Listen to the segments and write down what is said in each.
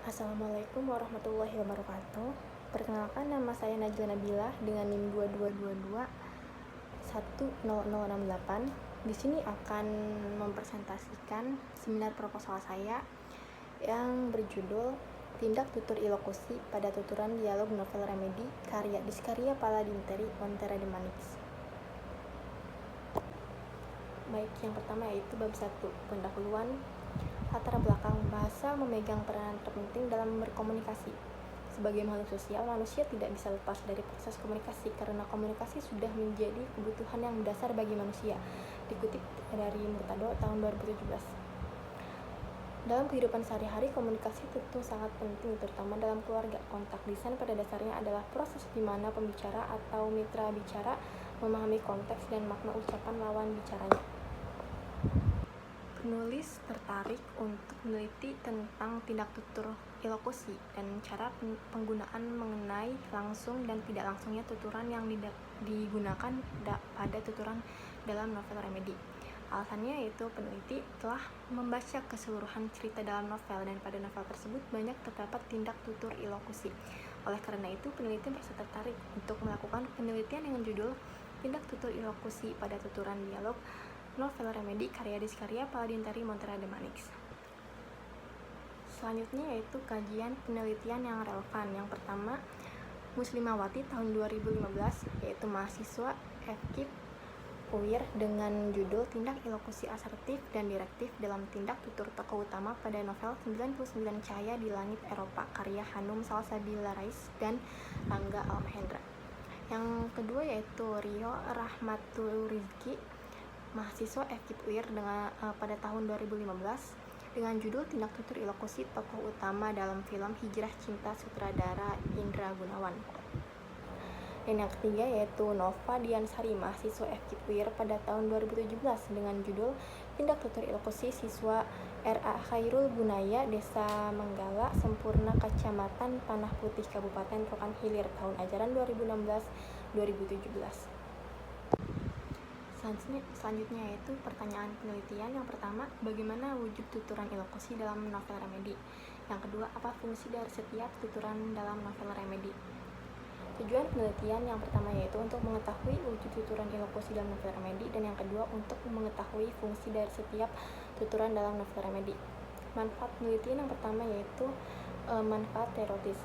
Assalamualaikum warahmatullahi wabarakatuh. Perkenalkan, nama saya Najla Nabila dengan NIM 2222-10068. Di sini akan mempresentasikan seminar proposal saya yang berjudul Tindak Tutur Ilokusi pada Tuturan Dialog Novel Remedi karya Diskaria Paladinteri Montera de Manix. Baik, yang pertama yaitu bab 1, pendahuluan. Latar belakang bahasa memegang peranan terpenting dalam berkomunikasi. Sebagai makhluk sosial, manusia tidak bisa lepas dari proses komunikasi karena komunikasi sudah menjadi kebutuhan yang mendasar bagi manusia. Dikutip dari Murtado tahun 2017. Dalam kehidupan sehari-hari, komunikasi tentu sangat penting, terutama dalam keluarga. Kontak lisan pada dasarnya adalah proses di mana pembicara atau mitra bicara memahami konteks dan makna ucapan lawan bicaranya. Penulis tertarik untuk meneliti tentang tindak tutur ilokusi dan cara penggunaan mengenai langsung dan tidak langsungnya tuturan yang digunakan pada tuturan dalam novel Remedi. Alasannya yaitu peneliti telah membaca keseluruhan cerita dalam novel dan pada novel tersebut banyak terdapat tindak tutur ilokusi. Oleh karena itu, peneliti merasa tertarik untuk melakukan penelitian dengan judul Tindak Tutur Ilokusi pada Tuturan Dialog Novel Remedi karya Diskaria Paladinteri Montera de Manix. Selanjutnya yaitu kajian penelitian yang relevan. Yang pertama, Muslimawati tahun 2015, yaitu mahasiswa FKIP UIR dengan judul Tindak Ilokusi Asertif dan Direktif dalam Tindak Tutur Tokoh Utama pada Novel 99 Cahaya di Langit Eropa karya Hanum Salsabila Rais dan Rangga Almahendra. Yang kedua yaitu Rio Rahmatul Rizki, mahasiswa FKIP UIR pada tahun 2015 dengan judul Tindak Tutur Ilokusi Tokoh Utama dalam film Hijrah Cinta sutradara Indra Gunawan. Dan yang ketiga yaitu Nova Diansari, mahasiswa FKIP UIR pada tahun 2017 dengan judul Tindak Tutur Ilokusi Siswa RA Khairul Bunaya Desa Menggala Sempurna Kecamatan Tanah Putih Kabupaten Rokan Hilir tahun ajaran 2016-2017. Selanjutnya yaitu pertanyaan penelitian. Yang pertama, bagaimana wujud tuturan ilokusi dalam novel Remedi? Yang kedua, apa fungsi dari setiap tuturan dalam novel Remedi? Tujuan penelitian yang pertama yaitu untuk mengetahui wujud tuturan ilokusi dalam novel Remedi, dan yang kedua untuk mengetahui fungsi dari setiap tuturan dalam novel Remedi. Manfaat penelitian yang pertama yaitu manfaat teoritis.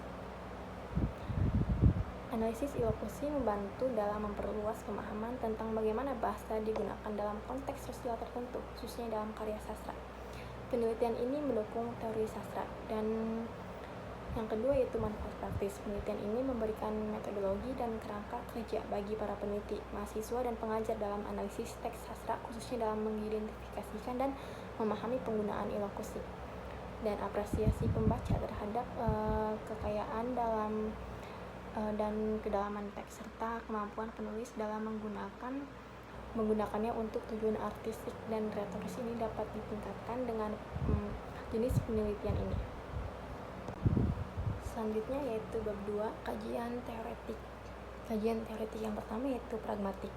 Analisis ilokusi membantu dalam memperluas pemahaman tentang bagaimana bahasa digunakan dalam konteks sosial tertentu, khususnya dalam karya sastra. Penelitian ini mendukung teori sastra. Dan yang kedua yaitu manfaat praktis. Penelitian ini memberikan metodologi dan kerangka kerja bagi para peneliti, mahasiswa, dan pengajar dalam analisis teks sastra, khususnya dalam mengidentifikasikan dan memahami penggunaan ilokusi dan apresiasi pembaca terhadap kekayaan dalam dan kedalaman teks serta kemampuan penulis dalam menggunakannya untuk tujuan artistik dan retoris ini dapat ditingkatkan dengan jenis penelitian ini. Selanjutnya yaitu bab 2, kajian teoretik. Kajian teoretik yang pertama yaitu pragmatik.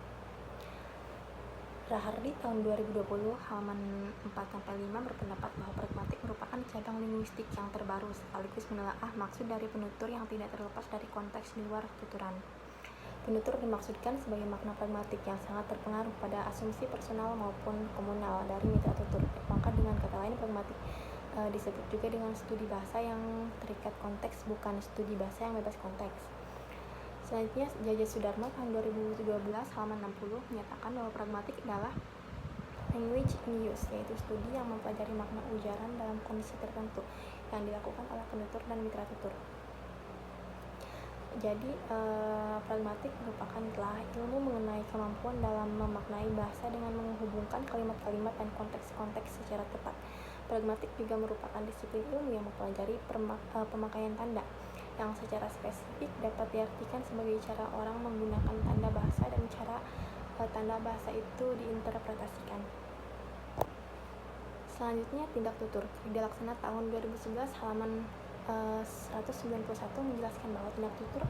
Rahardi tahun 2020 halaman 4-5 berpendapat bahwa pragmatik merupakan cabang linguistik yang terbaru sekaligus menelaah maksud dari penutur yang tidak terlepas dari konteks di luar tuturan. Penutur dimaksudkan sebagai makna pragmatik yang sangat terpengaruh pada asumsi personal maupun komunal dari mitra tutur. Maka dengan kata lain, pragmatik disebut juga dengan studi bahasa yang terikat konteks, bukan studi bahasa yang bebas konteks. Selanjutnya, Jaja Sudarmo tahun 2012 halaman 60 menyatakan bahwa pragmatik adalah language in use, yaitu studi yang mempelajari makna ujaran dalam kondisi tertentu yang dilakukan oleh penutur dan mitra tutur. Jadi, pragmatik merupakan telah ilmu mengenai kemampuan dalam memaknai bahasa dengan menghubungkan kalimat-kalimat dan konteks-konteks secara tepat. Pragmatik juga merupakan disiplin ilmu yang mempelajari pemakaian tanda, yang secara spesifik dapat diartikan sebagai cara orang menggunakan tanda bahasa dan cara tanda bahasa itu diinterpretasikan. Selanjutnya, tindak tutur. Krida Laksana tahun 2011 halaman 191 menjelaskan bahwa tindak tutur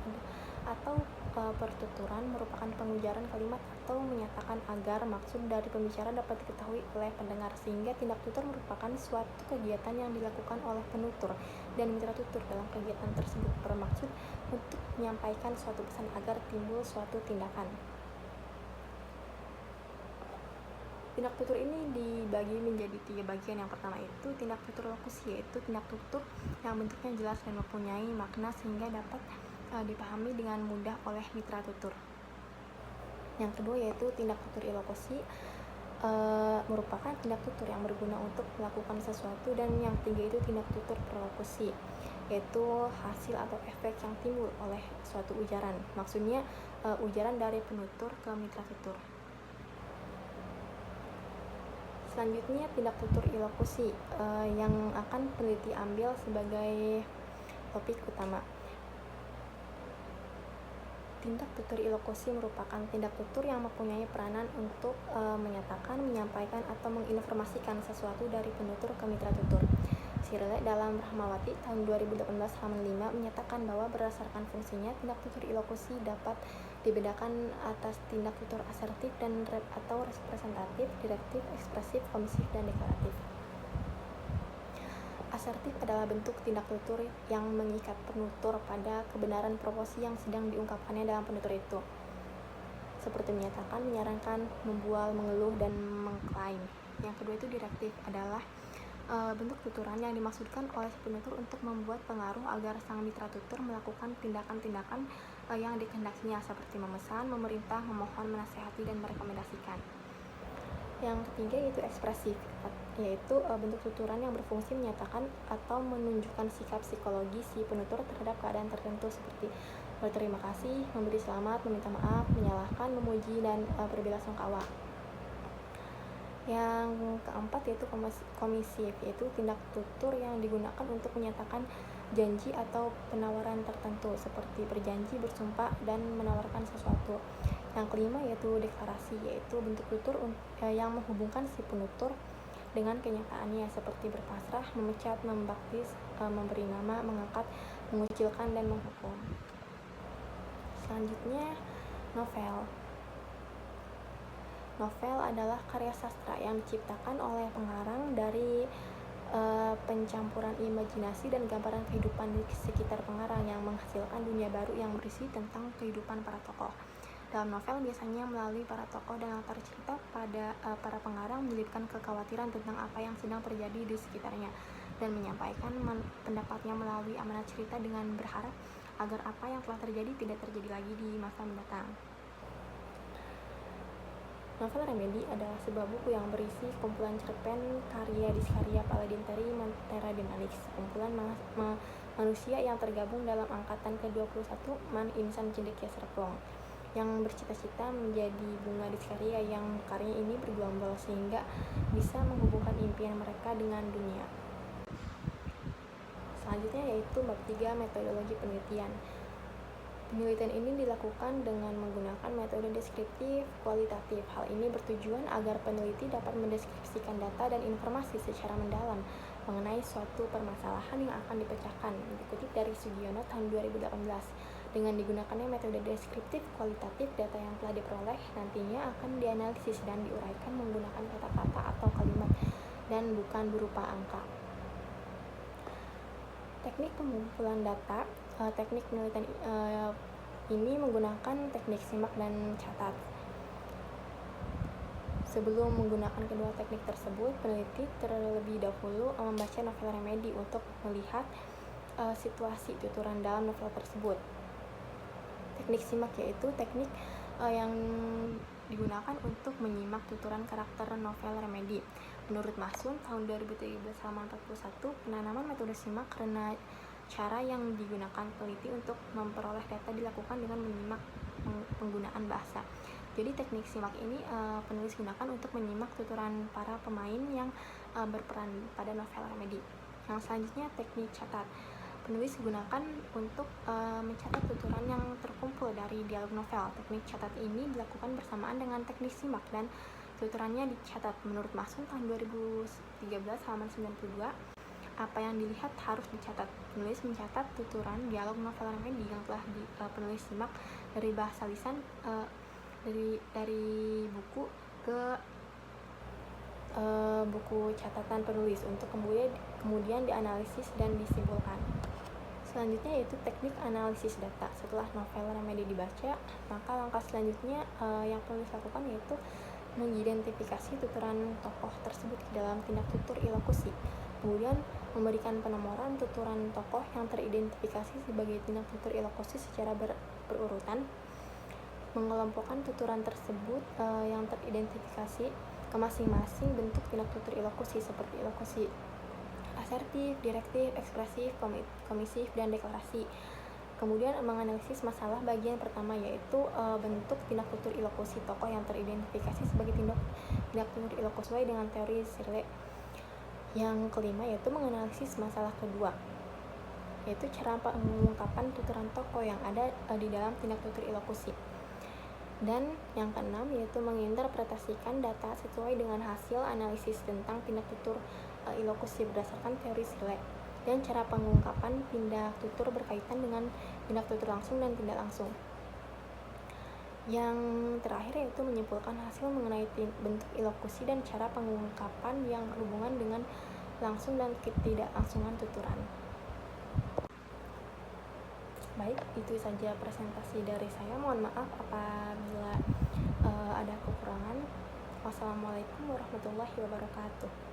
atau pertuturan merupakan pengujaran kalimat atau menyatakan agar maksud dari pembicara dapat diketahui oleh pendengar, sehingga tindak tutur merupakan suatu kegiatan yang dilakukan oleh penutur dan mitra tutur. Dalam kegiatan tersebut bermaksud untuk menyampaikan suatu pesan agar timbul suatu tindakan. Tindak tutur ini dibagi menjadi 3 bagian. Yang pertama itu tindak tutur lokusi, yaitu tindak tutur yang bentuknya jelas dan mempunyai makna sehingga dapat dipahami dengan mudah oleh mitra tutur. Yang kedua yaitu tindak tutur ilokusi, merupakan tindak tutur yang berguna untuk melakukan sesuatu. Dan yang ketiga itu tindak tutur perlokusi, yaitu hasil atau efek yang timbul oleh suatu ujaran, maksudnya ujaran dari penutur ke mitra tutur. Selanjutnya tindak tutur ilokusi yang akan peneliti ambil sebagai topik utama. Tindak tutur ilokusi merupakan tindak tutur yang mempunyai peranan untuk menyatakan, menyampaikan, atau menginformasikan sesuatu dari penutur ke mitra tutur. Sirle dalam Rahmawati tahun 2018 halaman 5 menyatakan bahwa berdasarkan fungsinya, tindak tutur ilokusi dapat dibedakan atas tindak tutur asertif dan atau representatif, direktif, ekspresif, komisif, dan deklaratif. Asertif adalah bentuk tindak tutur yang mengikat penutur pada kebenaran proposi yang sedang diungkapkannya dalam penutur itu, seperti menyatakan, menyarankan, membual, mengeluh, dan mengklaim. Yang kedua itu direktif, adalah bentuk tuturan yang dimaksudkan oleh si penutur untuk membuat pengaruh agar sang mitra tutur melakukan tindakan-tindakan yang dikehendakinya, seperti memesan, memerintah, memohon, menasihati, dan merekomendasikan. Yang ketiga yaitu ekspresif, yaitu bentuk tuturan yang berfungsi menyatakan atau menunjukkan sikap psikologi si penutur terhadap keadaan tertentu, seperti berterima kasih, memberi selamat, meminta maaf, menyalahkan, memuji, dan berbelasungkawa. Yang keempat yaitu komisif, yaitu tindak tutur yang digunakan untuk menyatakan janji atau penawaran tertentu, seperti berjanji, bersumpah, dan menawarkan sesuatu. Yang kelima yaitu deklarasi, yaitu bentuk tutur yang menghubungkan si penutur dengan kenyataannya, seperti berpasrah, memecat, membaptis, memberi nama, mengangkat, mengucilkan, dan menghukum. Selanjutnya novel. Novel adalah karya sastra yang diciptakan oleh pengarang dari pencampuran imajinasi dan gambaran kehidupan di sekitar pengarang yang menghasilkan dunia baru yang berisi tentang kehidupan para tokoh. Dalam novel biasanya melalui para tokoh dan latar cerita pada para pengarang menyelipkan kekhawatiran tentang apa yang sedang terjadi di sekitarnya dan menyampaikan pendapatnya melalui amanat cerita dengan berharap agar apa yang telah terjadi tidak terjadi lagi di masa mendatang. Novel Remedi adalah sebuah buku yang berisi kumpulan cerpen karya Diskaria Paladin Terry Montera de Manix, kumpulan manusia yang tergabung dalam angkatan ke-21 Man Insan Cendekia Serpong, yang bercita-cita menjadi bunga Diskaria yang karyanya ini bergelombol sehingga bisa menghubungkan impian mereka dengan dunia. Selanjutnya yaitu bab 3 metodologi penelitian. Penelitian ini dilakukan dengan menggunakan metode deskriptif kualitatif. Hal ini bertujuan agar peneliti dapat mendeskripsikan data dan informasi secara mendalam mengenai suatu permasalahan yang akan dipecahkan. Dikutip dari Sugiono tahun 2018. Dengan digunakannya metode deskriptif kualitatif, data yang telah diperoleh nantinya akan dianalisis dan diuraikan menggunakan kata-kata atau kalimat dan bukan berupa angka. Teknik pengumpulan data. Teknik penelitian ini menggunakan teknik simak dan catat. Sebelum menggunakan kedua teknik tersebut, peneliti terlebih dahulu membaca novel Remedi untuk melihat situasi tuturan dalam novel tersebut. Teknik simak yaitu teknik yang digunakan untuk menyimak tuturan karakter novel Remedi. Menurut Mahsun tahun 2013 halaman 41, penanaman metode simak karena cara yang digunakan peneliti untuk memperoleh data dilakukan dengan menyimak penggunaan bahasa. Jadi teknik simak ini penulis gunakan untuk menyimak tuturan para pemain yang berperan pada novel Remedi. Yang selanjutnya teknik catat. Penulis gunakan untuk mencatat tuturan yang terkumpul dari dialog novel. Teknik catat ini dilakukan bersamaan dengan teknik simak dan tuturannya dicatat. Menurut Mahsun tahun 2013 halaman 92, apa yang dilihat harus dicatat. Penulis mencatat tuturan dialog novel Remedi yang telah penulis simak dari bahasa lisan, dari buku ke buku catatan penulis untuk kemudian dianalisis dan disimpulkan. Selanjutnya yaitu teknik analisis data. Setelah novel Remedi dibaca, maka langkah selanjutnya yang penulis lakukan yaitu mengidentifikasi tuturan tokoh tersebut di dalam tindak tutur ilokusi. Kemudian memberikan penomoran tuturan tokoh yang teridentifikasi sebagai tindak tutur ilokusi secara berurutan. Mengelompokkan tuturan tersebut yang teridentifikasi ke masing-masing bentuk tindak tutur ilokusi seperti ilokusi asertif, direktif, ekspresif, komisif, dan deklarasi. Kemudian menganalisis masalah bagian pertama yaitu bentuk tindak tutur ilokusi tokoh yang teridentifikasi sebagai tindak tutur ilokusi sesuai dengan teori Sirle. Yang kelima yaitu menganalisis masalah kedua, yaitu cara pengungkapan tuturan tokoh yang ada di dalam tindak tutur ilokusi. Dan yang keenam yaitu menginterpretasikan data sesuai dengan hasil analisis tentang tindak tutur ilokusi berdasarkan teori Sirle, dan cara pengungkapan tindak tutur berkaitan dengan tindak tutur langsung dan tidak langsung. Yang terakhir yaitu menyimpulkan hasil mengenai bentuk ilokusi dan cara pengungkapan yang berhubungan dengan langsung dan tidak langsungan tuturan. Baik, itu saja presentasi dari saya. Mohon maaf apabila ada kekurangan. Wassalamualaikum warahmatullahi wabarakatuh.